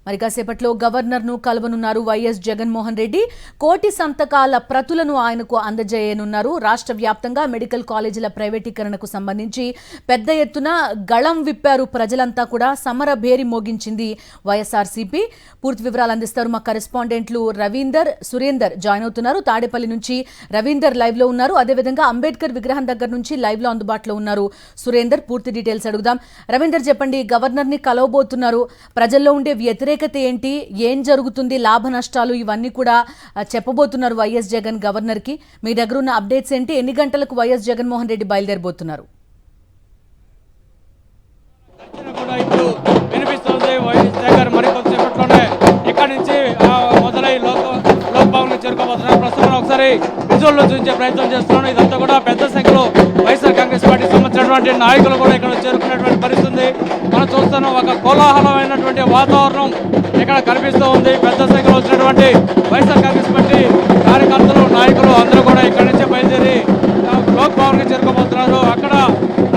మరి కాసేపట్లో గవర్నర్ను కలవనున్నారు వైఎస్ జగన్మోహన్ రెడ్డి. కోటి సంతకాల ప్రతులను ఆయనకు అందజేయనున్నారు. రాష్ట్ర వ్యాప్తంగా మెడికల్ కాలేజీల ప్రైవేటీకరణకు సంబంధించి పెద్ద ఎత్తున గళం విప్పారు ప్రజలంతా కూడా. సమర భేరి మోగించింది వైఎస్ఆర్సీపీ. పూర్తి వివరాలు అందిస్తారు మా కరెస్పాండెంట్లు రవీందర్, సురేందర్ జాయిన్ అవుతున్నారు. తాడేపల్లి నుంచి రవీందర్ లైవ్ లో ఉన్నారు. అదేవిధంగా అంబేద్కర్ విగ్రహం దగ్గర నుంచి లైవ్ లో అందుబాటులో ఉన్నారు సురేందర్. పూర్తి డీటెయిల్స్ అడుగుదాం. రవీందర్ చెప్పండి, గవర్నర్ ని కలవబోతున్నారు. ప్రజల్లో ఉండే వ్యతిరేకత ఏంటి, ఏం జరుగుతుంది, లాభ నష్టాలు ఇవన్నీ కూడా చెప్పబోతున్నారు వైఎస్ జగన్ గవర్నర్ కి. మీ దగ్గర ఉన్న అప్డేట్స్ ఏంటి? ఎన్ని గంటలకు వైఎస్ జగన్మోహన్ రెడ్డి బయలుదేరబోతున్నారు? ఇక్కడి నుంచి మొదలై లోక్ భవన్ చేరుకోబోతున్నారు. ప్రస్తుతం ఒకసారి విజువల్లో చూపించే ప్రయత్నం చేస్తున్నాను. ఇదంతా కూడా పెద్ద సంఖ్యలో వైఎస్ఆర్ కాంగ్రెస్ పార్టీకి సంబంధించినటువంటి నాయకులు కూడా ఇక్కడ చేరుకున్నటువంటి పరిస్థితి మనం చూస్తున్నాం. ఒక కోలాహలమైనటువంటి వాతావరణం ఇక్కడ కనిపిస్తూ ఉంది. పెద్ద సంఖ్యలో వచ్చినటువంటి వైఎస్ఆర్ కాంగ్రెస్ పార్టీ కార్యకర్తలు, నాయకులు అందరూ కూడా ఇక్కడి నుంచి బయలుదేరి లోక్ భవన్కి చేరుకోబోతున్నారు. అక్కడ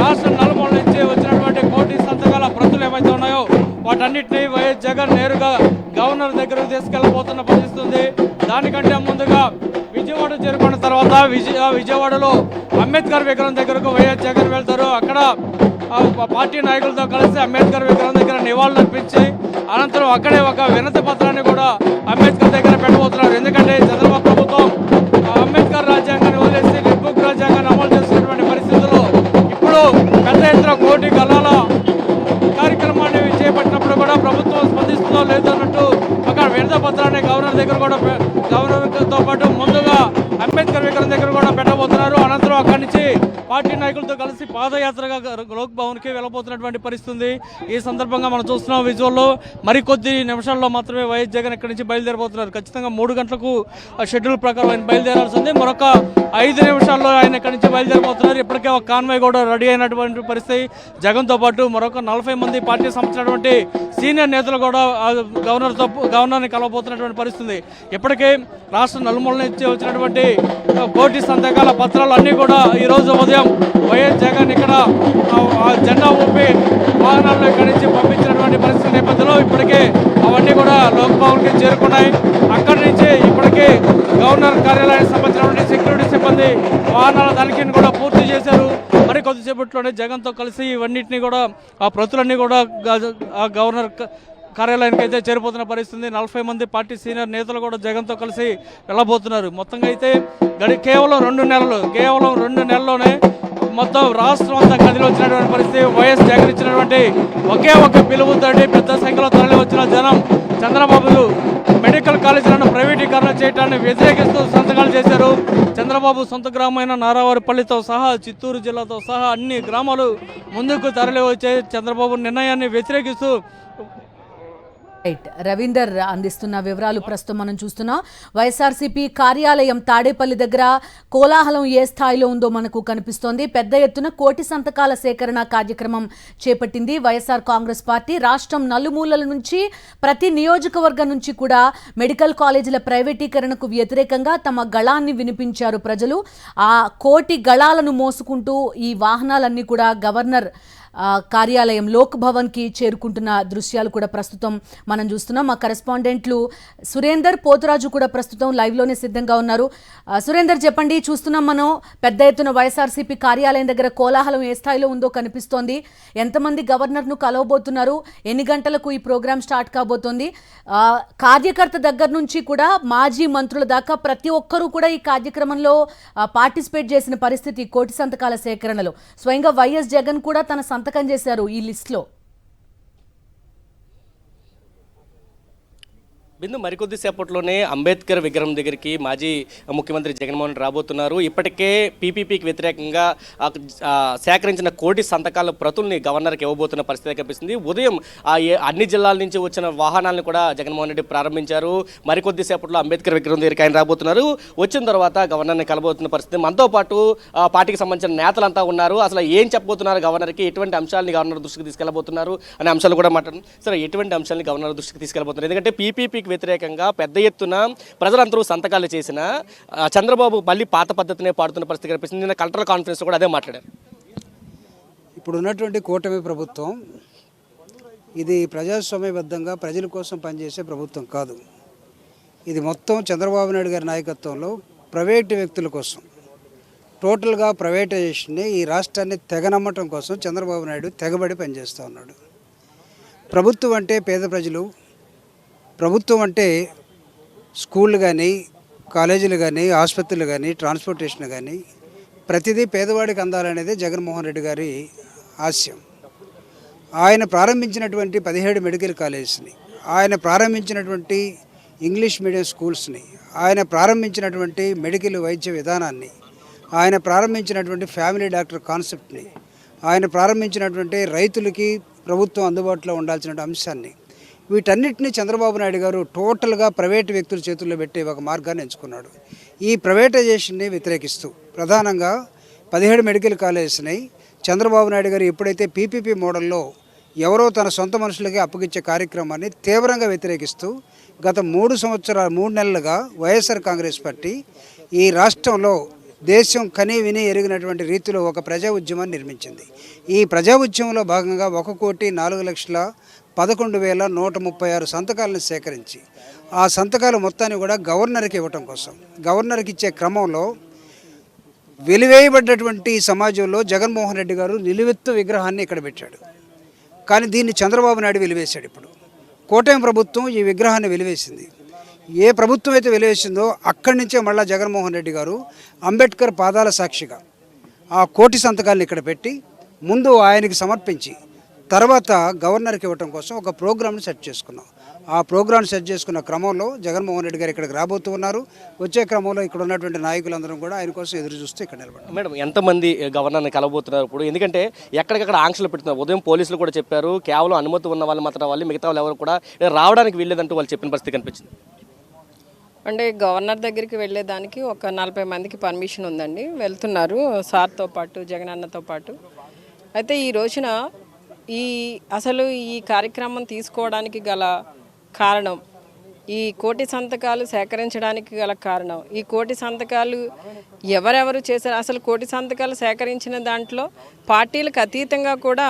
రాష్ట్ర నలుమూల నుంచి వచ్చినటువంటి కోటి సంతకాల ప్రతులు ఏవైతే ఉన్నాయో వాటన్నిటినీ వైఎస్ జగన్ నేరుగా గవర్నర్ దగ్గరకు తీసుకెళ్లబోతున్న పరిస్థితుంది. దానికంటే ముందుగా విజయవాడ చేరుకున్న తర్వాత విజయవాడలో అంబేద్కర్ విగ్రహం దగ్గరకు వైఎస్ జగన్ వెళ్తారు. అక్కడ పార్టీ నాయకులతో కలిసి అంబేద్కర్ విగ్రహం దగ్గర నివాళులు అర్పించి అనంతరం అక్కడే ఒక వినతి పత్రాన్ని కూడా అంబేద్కర్ దగ్గర పెట్టబోతున్నారు. ఎందుకంటే చంద్రబాబు ప్రభుత్వం అంబేద్కర్ రాజ్యాంగాన్ని వదిలేసి రెడ్ బుక్ రాజ్యాంగాన్ని అమలు చేస్తున్నటువంటి పరిస్థితుల్లో ఇప్పుడు పెద్ద ఎత్తున కోటి గలాల కార్యక్రమాన్ని చేపట్టినప్పుడు కూడా ప్రభుత్వం స్పందిస్తుందో లేదో అన్నట్టు ఒక వినతి పత్రాన్ని గవర్నర్ దగ్గర కూడా గవర్నర్తో పాటు ముందుగా అంబేద్కర్ విగ్రహం దగ్గర కూడా పెట్టబోతున్నారు. అనంతరం అక్కడి నుంచి పార్టీ నాయకులతో కలిసి పాదయాత్రగా లోక్ భవన్కి వెళ్ళబోతున్నటువంటి పరిస్థితి. ఈ సందర్భంగా మనం చూస్తున్నాం విజువల్లో మరికొద్ది నిమిషాల్లో మాత్రమే వైఎస్ జగన్ ఇక్కడి నుంచి బయలుదేరబోతున్నారు. ఖచ్చితంగా 3 గంటలకు షెడ్యూల్ ప్రకారం ఆయన బయలుదేరాల్సి ఉంది. మరొక 5 నిమిషాల్లో ఆయన ఇక్కడి నుంచి బయలుదేరబోతున్నారు. ఇప్పటికే ఒక కాన్వాయ్ కూడా రెడీ అయినటువంటి పరిస్థితి. జగన్తో పాటు మరొక 40 మంది పార్టీ సంబంధించినటువంటి సీనియర్ నేతలు కూడా గవర్నర్ని కలవబోతున్నటువంటి పరిస్థితి. ఇప్పటికే రాష్ట్ర నలుమూల నుంచి వచ్చినటువంటి కోటి సంతకాల పత్రాలు అన్నీ కూడా ఈరోజు ఉదయం వైఎస్ జగన్ ఇక్కడ జెండా ఊపి వాహనాల్లో ఇక్కడి నుంచి పంపించినటువంటి పరిస్థితి నేపథ్యంలో ఇప్పటికే అవన్నీ కూడా లోక్ భవన్కి చేరుకున్నాయి. అక్కడి నుంచి ఇప్పటికే గవర్నర్ కార్యాలయానికి సంబంధించినటువంటి సెక్యూరిటీ సిబ్బంది వాహనాల తనిఖీని కూడా పూర్తి చేశారు. మరి కొద్దిసేపట్లోనే జగన్తో కలిసి ఇవన్నింటినీ కూడా ఆ ప్రతులన్నీ కూడా గవర్నర్ కార్యాలయానికి అయితే చేరిపోతున్న పరిస్థితి. 40 మంది పార్టీ సీనియర్ నేతలు కూడా జగన్తో కలిసి వెళ్ళబోతున్నారు. మొత్తంగా అయితే కేవలం 2 నెలల్లోనే మొత్తం రాష్ట్రం అంతా కదిలి వచ్చినటువంటి పరిస్థితి. వైఎస్ జగన్ ఇచ్చినటువంటి ఒకే ఒక పిలుపుతోటి పెద్ద సంఖ్యలో తరలి వచ్చిన జనం చంద్రబాబు మెడికల్ కాలేజీలను ప్రైవేటీకరణ చేయడాన్ని వ్యతిరేకిస్తూ సంతకాలు చేశారు. చంద్రబాబు సొంత గ్రామమైన నారావారిపల్లితో సహా చిత్తూరు జిల్లాతో సహా అన్ని గ్రామాలు ముందుకు తరలి వచ్చే చంద్రబాబు నిర్ణయాన్ని వ్యతిరేకిస్తూ రవీందర్ అందిస్తున్న వివరాలు ప్రస్తుతం మనం చూస్తున్నాం. వైఎస్ఆర్సీపీ కార్యాలయం తాడేపల్లి దగ్గర కోలాహలం ఏ స్థాయిలో ఉందో మనకు కనిపిస్తోంది. పెద్ద ఎత్తున కోటి సంతకాల సేకరణ కార్యక్రమం చేపట్టింది వైఎస్ఆర్ కాంగ్రెస్ పార్టీ. రాష్ట్రం నలుమూలల నుంచి, ప్రతి నియోజకవర్గం నుంచి కూడా మెడికల్ కాలేజీల ప్రైవేటీకరణకు వ్యతిరేకంగా తమ గళాన్ని వినిపించారు ప్రజలు. ఆ కోటి గళాలను మోసుకుంటూ ఈ వాహనాలన్నీ కూడా గవర్నర్ కార్యాలయం లోక్ భవన్కి చేరుకుంటున్న దృశ్యాలు కూడా ప్రస్తుతం మనం చూస్తున్నాం. మా కరెస్పాండెంట్లు సురేందర్, పోతురాజు కూడా ప్రస్తుతం లైవ్లోనే సిద్ధంగా ఉన్నారు. సురేందర్ చెప్పండి, చూస్తున్నాం మనం పెద్ద ఎత్తున వైఎస్ఆర్సీపీ కార్యాలయం దగ్గర కోలాహలం ఏ స్థాయిలో ఉందో కనిపిస్తోంది. ఎంతమంది గవర్నర్ను కలవబోతున్నారు, ఎన్ని గంటలకు ఈ ప్రోగ్రాం స్టార్ట్ కాబోతోంది? కార్యకర్త దగ్గర నుంచి కూడా మాజీ మంత్రుల దాకా ప్రతి ఒక్కరూ కూడా ఈ కార్యక్రమంలో పార్టిసిపేట్ చేసిన పరిస్థితి. కోటి సంతకాల సేకరణలో స్వయంగా వైఎస్ జగన్ కూడా తన సంతకం చేశారు ఈ లిస్ట్లో. బిందు మరికొద్ది సేపట్లోనే అంబేద్కర్ విగ్రహం దగ్గరికి మాజీ ముఖ్యమంత్రి జగన్మోహన్ రాబోతున్నారు. ఇప్పటికే పీపీపీకి వ్యతిరేకంగా సేకరించిన కోటి సంతకాల ప్రతుల్ని గవర్నర్కి ఇవ్వబోతున్న పరిస్థితి కనిపిస్తుంది. ఉదయం అన్ని జిల్లాల నుంచి వచ్చిన వాహనాలను కూడా జగన్మోహన్ రెడ్డి ప్రారంభించారు. మరికొద్ది సేపట్లో అంబేద్కర్ విగ్రహం దగ్గరికి ఆయన రాబోతున్నారు. వచ్చిన తర్వాత గవర్నర్ని కలబోతున్న పరిస్థితి. మనతో పాటు పార్టీకి సంబంధించిన నేతలంతా ఉన్నారు. అసలు ఏం చెప్పబోతున్నారు గవర్నర్కి, ఎటువంటి అంశాలని గవర్నర్ దృష్టికి తీసుకెళ్లబోతున్నారు అనే అంశాలు కూడా మాట్లాడుతున్నారు. సరే, ఎటువంటి అంశాలని గవర్నర్ దృష్టికి తీసుకెళ్లబోతున్నారు? ఎందుకంటే పీపీపీ వ్యతిరేకంగా పెద్ద ఎత్తున ప్రజలందరూ సంతకాలు చేసిన చంద్రబాబు మళ్ళీ పాత పద్ధతినే పాడుతున్న పరిస్థితి కనిపిస్తుంది. నిన్న కలెక్టర్ కాన్ఫరెన్స్ కూడా అదే మాట్లాడారు. ఇప్పుడు ఉన్నటువంటి కూటమి ప్రభుత్వం ఇది ప్రజాస్వామ్యబద్ధంగా ప్రజల కోసం పనిచేసే ప్రభుత్వం కాదు. ఇది మొత్తం చంద్రబాబు నాయుడు గారి నాయకత్వంలో ప్రైవేటు వ్యక్తుల కోసం టోటల్గా ప్రైవేటైజేషన్ని ఈ రాష్ట్రాన్ని తెగనమ్మటం కోసం చంద్రబాబు నాయుడు తెగబడి పనిచేస్తూ ఉన్నాడు. ప్రభుత్వం అంటే పేద ప్రజలు, ప్రభుత్వం అంటే స్కూళ్ళు కానీ కాలేజీలు కానీ ఆసుపత్రులు కానీ ట్రాన్స్పోర్టేషన్ కానీ ప్రతిదీ పేదవాడికి అందాలనేది జగన్మోహన్ రెడ్డి గారి ఆశయం. ఆయన ప్రారంభించినటువంటి 17 మెడికల్ కాలేజెస్ని, ఆయన ప్రారంభించినటువంటి ఇంగ్లీష్ మీడియం స్కూల్స్ని, ఆయన ప్రారంభించినటువంటి మెడికల్ వైద్య విధానాన్ని, ఆయన ప్రారంభించినటువంటి ఫ్యామిలీ డాక్టర్ కాన్సెప్ట్ని, ఆయన ప్రారంభించినటువంటి రైతులకి ప్రభుత్వం అందుబాటులో ఉండాల్సిన అంశాన్ని, వీటన్నిటిని చంద్రబాబు నాయుడు గారు టోటల్గా ప్రైవేటు వ్యక్తుల చేతుల్లో పెట్టే ఒక మార్గాన్ని ఎంచుకున్నాడు. ఈ ప్రైవేటైజేషన్ని వ్యతిరేకిస్తూ ప్రధానంగా 17 మెడికల్ కాలేజెస్ని చంద్రబాబు నాయుడు గారు ఎప్పుడైతే పీపీపీ మోడల్లో ఎవరో తన సొంత మనుషులకి అప్పగించే కార్యక్రమాన్ని తీవ్రంగా వ్యతిరేకిస్తూ గత 3 నెలలుగా వైఎస్ఆర్ కాంగ్రెస్ పార్టీ ఈ రాష్ట్రంలో దేశం కనీ విని ఎరిగినటువంటి రీతిలో ఒక ప్రజా ఉద్యమాన్ని నిర్మించింది. ఈ ప్రజా ఉద్యమంలో భాగంగా 1,04,11,136 సంతకాలను సేకరించి ఆ సంతకాల మొత్తాన్ని కూడా గవర్నర్కి ఇవ్వటం కోసం, గవర్నర్కి ఇచ్చే క్రమంలో వెలివేయబడ్డటువంటి సమాజంలో జగన్మోహన్ రెడ్డి గారు నిలువెత్తు విగ్రహాన్ని ఇక్కడ పెట్టాడు. కానీ దీన్ని చంద్రబాబు నాయుడు వెలివేశాడు. ఇప్పుడు కూటమి ప్రభుత్వం ఈ విగ్రహాన్ని వెలివేసింది. ఏ ప్రభుత్వం అయితే వెలివేసిందో అక్కడి నుంచే మళ్ళీ జగన్మోహన్ రెడ్డి గారు అంబేద్కర్ పాదాల సాక్షిగా ఆ 1,00,00,000 సంతకాలను ఇక్కడ పెట్టి ముందు ఆయనకి సమర్పించి తర్వాత గవర్నర్కి ఇవ్వటం కోసం ఒక ప్రోగ్రామ్ని సెట్ చేసుకున్నాం. ఆ ప్రోగ్రామ్ సెట్ చేసుకున్న క్రమంలో జగన్మోహన్ రెడ్డి గారు ఇక్కడికి రాబోతూ ఉన్నారు. వచ్చే క్రమంలో ఇక్కడ ఉన్నటువంటి నాయకులందరం కూడా ఆయన కోసం ఎదురు చూస్తూ ఇక్కడ నిలబడ్డారు. మేడం, ఎంతమంది గవర్నర్ని కలవబోతున్నారు ఇప్పుడు? ఎందుకంటే ఎక్కడికక్కడ ఆంక్షలు పెడుతున్నారు. ఉదయం పోలీసులు కూడా చెప్పారు కేవలం అనుమతి ఉన్న వాళ్ళు మాత్రం వాళ్ళు, మిగతా వాళ్ళు ఎవరు కూడా రావడానికి వీల్లేదంటూ వాళ్ళు చెప్పిన పరిస్థితి కనిపించింది. అంటే గవర్నర్ దగ్గరికి వెళ్ళేదానికి ఒక 40 మందికి పర్మిషన్ ఉందండి, వెళ్తున్నారు సార్తో పాటు జగనన్నతో పాటు. అయితే ఈ రోజున అసలు ఈ కార్యక్రమం తీసుకోవడానికి గల కారణం, ఈ 1,00,00,000 సంతకాలు సేకరించడానికి గల కారణం, ఈ 1,00,00,000 సంతకాలు ఎవరెవరు చేశారు, అసలు 1,00,00,000 సంతకాలు సేకరించిన దాంట్లో పార్టీలకు అతీతంగా కూడా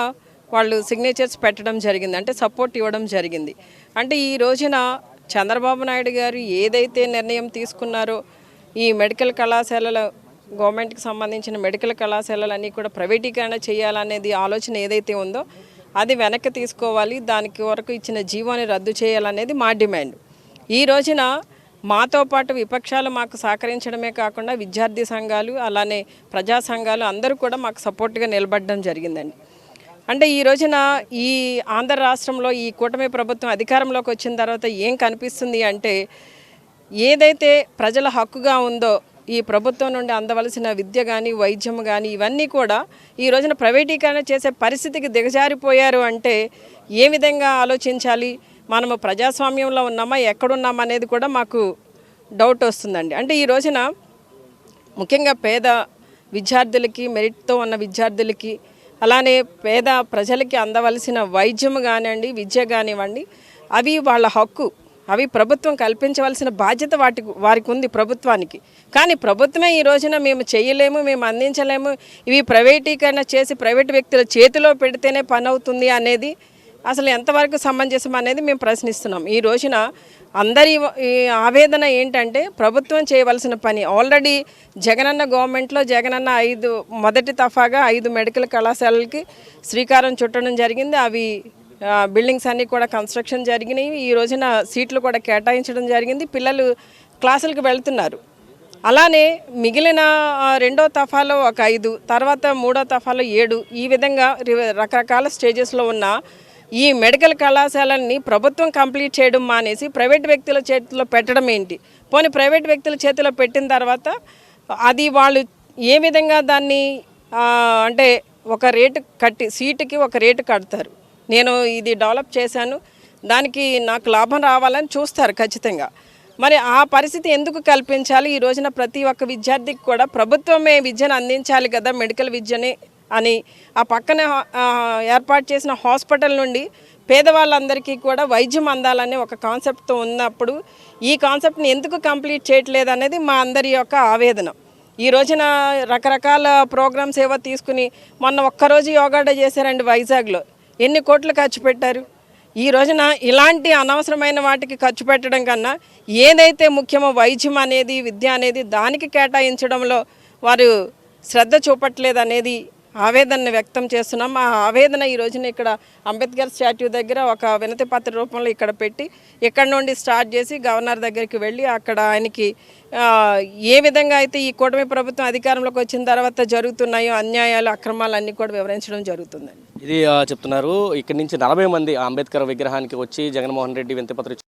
వాళ్ళు సిగ్నేచర్స్ పెట్టడం జరిగింది, అంటే సపోర్ట్ ఇవ్వడం జరిగింది. అంటే ఈ రోజున చంద్రబాబు నాయుడు గారు ఏదైతే నిర్ణయం తీసుకున్నారో ఈ మెడికల్ కళాశాలల గవర్నమెంట్కి సంబంధించిన మెడికల్ కళాశాలలన్నీ కూడా ప్రైవేటీకరణ చేయాలనేది ఆలోచన ఏదైతే ఉందో అది వెనక్కి తీసుకోవాలి, దానికి వరకు ఇచ్చిన జీవోని రద్దు చేయాలనేది మా డిమాండ్. ఈ రోజున మాతో పాటు విపక్షాలు మాకు సహకరించడమే కాకుండా విద్యార్థి సంఘాలు అలానే ప్రజా సంఘాలు అందరూ కూడా మాకు సపోర్ట్గా నిలబడడం జరిగిందండి. అంటే ఈ రోజున ఈ ఆంధ్ర రాష్ట్రంలో ఈ కూటమి ప్రభుత్వం అధికారంలోకి వచ్చిన తర్వాత ఏం కనిపిస్తుంది అంటే, ఏదైతే ప్రజల హక్కుగా ఉందో ఈ ప్రభుత్వం నుండి అందవలసిన విద్య కానీ వైద్యం కానీ ఇవన్నీ కూడా ఈ రోజున ప్రైవేటీకరణ చేసే పరిస్థితికి దిగజారిపోయారు. అంటే ఏ విధంగా ఆలోచించాలి, మనము ప్రజాస్వామ్యంలో ఉన్నామా ఎక్కడున్నామా అనేది కూడా మాకు డౌట్ వస్తుందండి. అంటే ఈ రోజున ముఖ్యంగా పేద విద్యార్థులకి, మెరిట్తో ఉన్న విద్యార్థులకి, అలానే పేద ప్రజలకి అందవలసిన వైద్యం కానివ్వండి, విద్య కానివ్వండి, అవి వాళ్ళ హక్కు, అవి ప్రభుత్వం కల్పించవలసిన బాధ్యత వారికి ఉంది ప్రభుత్వానికి. కానీ ప్రభుత్వమే ఈ రోజున మేము చేయలేము, మేము అందించలేము, ఇవి ప్రైవేటీకరణ చేసి ప్రైవేట్ వ్యక్తుల చేతిలో పెడితేనే పని అవుతుంది అనేది అసలు ఎంతవరకు సమంజసం అనేది మేము ప్రశ్నిస్తున్నాం. ఈ రోజున అందరి ఆవేదన ఏంటంటే, ప్రభుత్వం చేయవలసిన పని ఆల్రెడీ జగనన్న గవర్నమెంట్లో జగనన్న మొదటి దఫాగా 5 మెడికల్ కళాశాలలకి శ్రీకారం చుట్టడం జరిగింది. అవి బిల్డింగ్స్ అన్నీ కూడా కన్స్ట్రక్షన్ జరిగినాయి. ఈ రోజున సీట్లు కూడా కేటాయించడం జరిగింది, పిల్లలు క్లాసులకు వెళ్తున్నారు. అలానే మిగిలిన 2వ దఫాలో ఒక 5, తర్వాత 3వ దఫాలో 7, ఈ విధంగా రకరకాల స్టేజెస్లో ఉన్న ఈ మెడికల్ కళాశాలల్ని ప్రభుత్వం కంప్లీట్ చేయడం మానేసి ప్రైవేట్ వ్యక్తుల చేతిలో పెట్టడం ఏంటి? పోనీ ప్రైవేట్ వ్యక్తుల చేతిలో పెట్టిన తర్వాత అది వాళ్ళు ఏ విధంగా దాన్ని అంటే ఒక రేటు కట్టి, సీటుకి ఒక రేటు కడతారు. నేను ఇది డెవలప్ చేశాను, దానికి నాకు లాభం రావాలని చూస్తారు ఖచ్చితంగా. మరి ఆ పరిస్థితి ఎందుకు కల్పించాలి? ఈ రోజున ప్రతి ఒక్క విద్యార్థికి కూడా ప్రభుత్వమే విద్యను అందించాలి కదా, మెడికల్ విద్యని అని ఆ పక్కన ఏర్పాటు చేసిన హాస్పిటల్ నుండి పేదవాళ్ళందరికీ కూడా వైద్యం అందాలనే ఒక కాన్సెప్ట్తో ఉన్నప్పుడు ఈ కాన్సెప్ట్ని ఎందుకు కంప్లీట్ చేయట్లేదు అనేది మా అందరి యొక్క ఆవేదన. ఈ రోజున రకరకాల ప్రోగ్రామ్స్ ఏవో తీసుకుని మొన్న ఒక్కరోజు యోగా డే చేశారండి వైజాగ్లో. ఎన్ని కోట్లు ఖర్చు పెట్టారు? ఈ రోజున ఇలాంటి అనవసరమైన వాటికి ఖర్చు పెట్టడం కన్నా ఏదైతే ముఖ్యమో వైద్యం అనేది, విద్య అనేది దానికి కేటాయించడంలో వారు శ్రద్ధ చూపట్లేదు అనేది ఆవేదన వ్యక్తం చేస్తున్నాం. ఆ ఆవేదన ఈ రోజున ఇక్కడ అంబేద్కర్ స్టాట్యూ దగ్గర ఒక వినతి పత్ర రూపంలో ఇక్కడ పెట్టి ఇక్కడ నుండి స్టార్ట్ చేసి గవర్నర్ దగ్గరికి వెళ్ళి అక్కడ ఆయనకి ఏ విధంగా అయితే ఈ కూటమి ప్రభుత్వం అధికారంలోకి వచ్చిన తర్వాత జరుగుతున్నాయో అన్యాయాలు, అక్రమాలు అన్నీ కూడా వివరించడం జరుగుతుందండి. ఇది చెప్తున్నారు. ఇక్కడి నుంచి 40 మంది అంబేద్కర్ విగ్రహానికి వచ్చి జగన్మోహన్ రెడ్డి వినతి పత్రం